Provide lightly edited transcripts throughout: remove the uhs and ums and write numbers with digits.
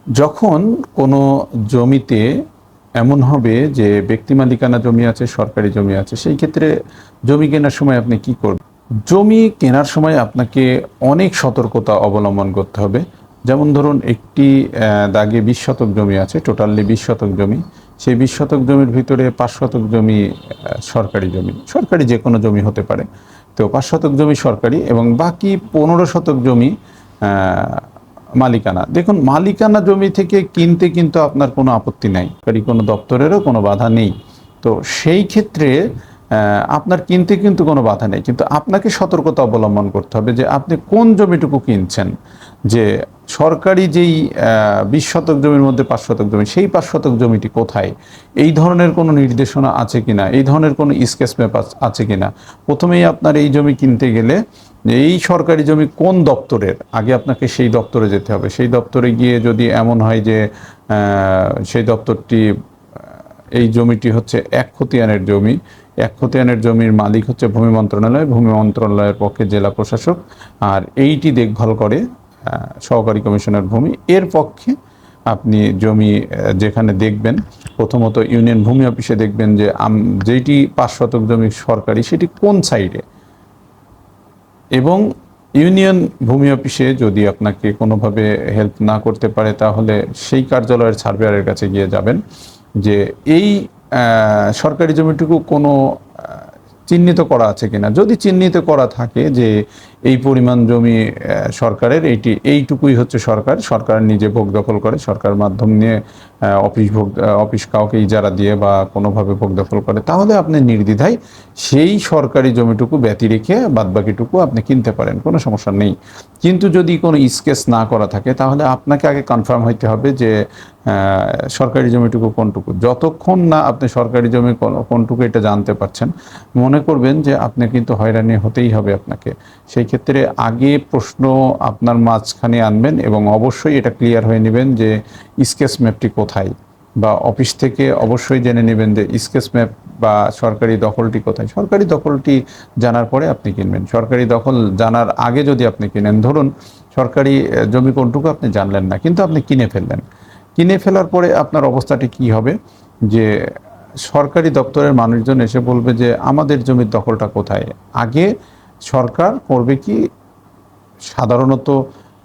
যখন কোনো জমিতে এমন হবে যে ব্যক্তি মালিকানা জমি আছে, সরকারি জমি আছে, সেই ক্ষেত্রে জমি কেনার সময় আপনি কি করবেন? জমি কেনার সময় আপনাকে অনেক সতর্কতা অবলম্বন করতে হবে। যেমন ধরুন, একটি দাগে 20 শতক জমি আছে, টোটালি 20 শতক জমি। সেই 20 শতক জমির ভিতরে 5 শতক জমি সরকারি জমি, সরকারি যে কোনো জমি হতে পারে। তো 5 শতক জমি সরকারি এবং বাকি 15 শতক জমি মালিকানা। দেখুন, মালিকানা জমি থেকে কিনতে কিন্তু আপনার কোনো আপত্তি নাই, কোনো দপ্তরেরও কোনো বাধা নেই। তো সেই ক্ষেত্রে আপনার কিনতে কিন্তু কোনো বাধা নেই, কিন্তু আপনাকে সতর্কতা অবলম্বন করতে হবে যে আপনি কোন জমিটুকু কিনছেন। যে সরকারি যেই 20 শতক জমির মধ্যে 5 শতক জমি, সেই 5 শতক জমিটি কোথায়, এই ধরনের কোনো নির্দেশনা আছে কিনা, এই ধরনের কোনো স্কেচ ম্যাপ আছে কিনা। প্রথমেই আপনার এই জমি কিনতে গেলে এই সরকারি জমি কোন দপ্তরের, আগে আপনাকে সেই দপ্তরে যেতে হবে। সেই দপ্তরে গিয়ে যদি এমন হয় যে সেই দপ্তরটি, এই জমিটি হচ্ছে এক খতিয়ানের জমি, এক খতিয়ানের জমির মালিক হচ্ছে ভূমি মন্ত্রণালয়, ভূমি মন্ত্রণালয়ের পক্ষে জেলা প্রশাসক, আর এইটি দেখভাল করে সহকারী কমিশনার ভূমি। এর পক্ষে আপনি জমি যেখানে দেখবেন, প্রথমত ইউনিয়ন ভূমি অফিসে দেখবেন যে যেটি 5 শতক জমি সরকারি সেটি কোন সাইডে, এবং ইউনিয়ন ভূমি অফিসে যদি আপনাকে কোনোভাবে হেল্প না করতে পারে তাহলে সেই কার্যালয়ের সার্ভেয়ারের কাছে গিয়ে যাবেন যে এই সরকারি জমিটুকু কোনো চিহ্নিত করা আছে কিনা। যদি চিহ্নিত করা থাকে যে এই পরিমাণ জমি সরকারের, এইটুকুই হচ্ছে সরকার নিজে ভোগ দখল করে, সরকার মাধ্যম নিয়ে অফিস কাউকে ইজারা দিয়ে বা কোনোভাবে ভোগ দখল করে, তাহলে আপনি নির্দ্বিধায় সেই সরকারি জমিটুকু ব্যতি রেখে বাদবাকিটুকু আপনি কিনতে পারেন, কোনো সমস্যা নেই। কিন্তু যদি কোনো স্কেচ না করা থাকে তাহলে আপনাকে আগে কনফার্ম হইতে হবে যে সরকারি জমিটুকু কোনটুকু। যতক্ষণ না আপনি সরকারি জমি কোনটুকু এটা জানতে পারছেন, মনে করবেন যে আপনি কিন্তু হয়রানি হতেই হবে আপনাকে। সেই ক্ষেত্রে আগে প্রশ্ন আপনার মাঝখানে আনবেন এবং অবশ্যই এটা ক্লিয়ার হয়ে নেবেন যে স্কেচ ম্যাপটি কোথায়, বা অফিস থেকে অবশ্যই জেনে নেবেন যে স্কেচ ম্যাপ বা সরকারি দখলটি কোথায়। সরকারি দখলটি জানার পরে আপনি কিনবেন। সরকারি দখল জানার আগে যদি আপনি কিনেন, ধরুন সরকারি জমি কোনটুকু আপনি জানলেন না, কিন্তু আপনি কিনে ফেললেন। কিনে ফেলার পরে আপনার অবস্থাটি কি হবে, যে সরকারি দপ্তরের মানুষজন এসে বলবে যে আমাদের জমির দখলটা কোথায়। আগে সরকার করবে কি, সাধারণত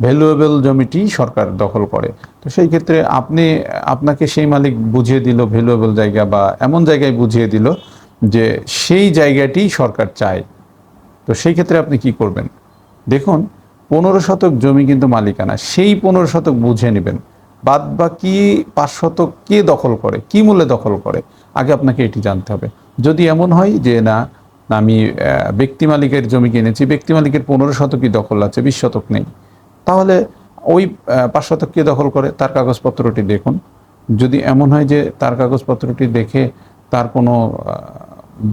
ভ্যালুয়েবল জমিটি সরকার দখল করে। তো সেই ক্ষেত্রে আপনাকে সেই মালিক বুঝিয়ে দিল ভ্যালুয়েবল জায়গা, বা এমন জায়গায় বুঝিয়ে দিল যে সেই জায়গাটি সরকার চায়। তো সেই ক্ষেত্রে আপনি কি করবেন? দেখুন, 15 শতক জমি কিন্তু মালিকানা, সেই 15 শতক বুঝে নেবেন। বাদ বাকি 5 শতক কে দখল করে, কি মূল্যে দখল করে, আগে আপনাকে এটি জানতে হবে। যদি এমন হয় যে না, আমি ব্যক্তি মালিকের জমি কিনেছি, ব্যক্তি মালিকের 15 শতকই দখল আছে, 20 শতক নেই, তাহলে ওই 5 শতক কে দখল করে তার কাগজপত্রটি দেখুন। যদি এমন হয় যে তার কাগজপত্রটি দেখে তার কোনো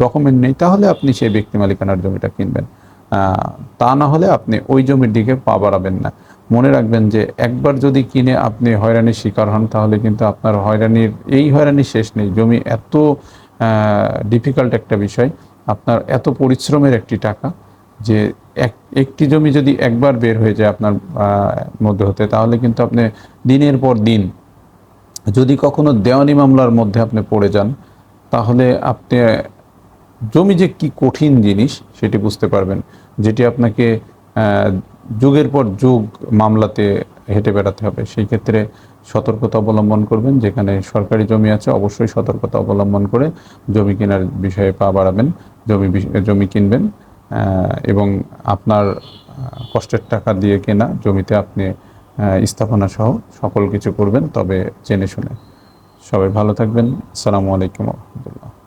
ডকুমেন্ট নেই, তাহলে আপনি সেই ব্যক্তি মালিকানার জমিটা কিনবেন। তা না হলে আপনি ওই জমির দিকে পা বাড়াবেন না। মনে রাখবেন যে একবার যদি কিনে আপনি হয়রানির শিকার হন, তাহলে কিন্তু আপনার হয়রানির শেষ নেই। জমি এত ডিফিকাল্ট একটা বিষয়, আপনার এত পরিশ্রমের একটি টাকা, যে একটি জমি যদি একবার বের হয়ে যায় আপনার মধ্যে হতে, তাহলে কিন্তু আপনি দিনের পর দিন, যদি কখনো দেওয়ানি মামলার মধ্যে আপনি পড়ে যান, তাহলে আপনি জমি যে কি কঠিন জিনিস সেটি বুঝতে পারবেন, যেটি আপনাকে যুগের পর যুগ মামলাতে হেঁটে বেড়াতে হবে। সেই ক্ষেত্রে সতর্কতা অবলম্বন করবেন। যেখানে সরকারি জমি আছে অবশ্যই সতর্কতা অবলম্বন করে জমি কেনার বিষয়ে পা বাড়াবেন, জমি কিনবেন। এবং আপনার কষ্টের টাকা দিয়ে কেনা জমিতে আপনি স্থাপনা সহ সকল কিছু করবেন, তবে জেনে শুনে। সবাই ভালো থাকবেন। আসসালামু আলাইকুম রহমতুল্লাহ।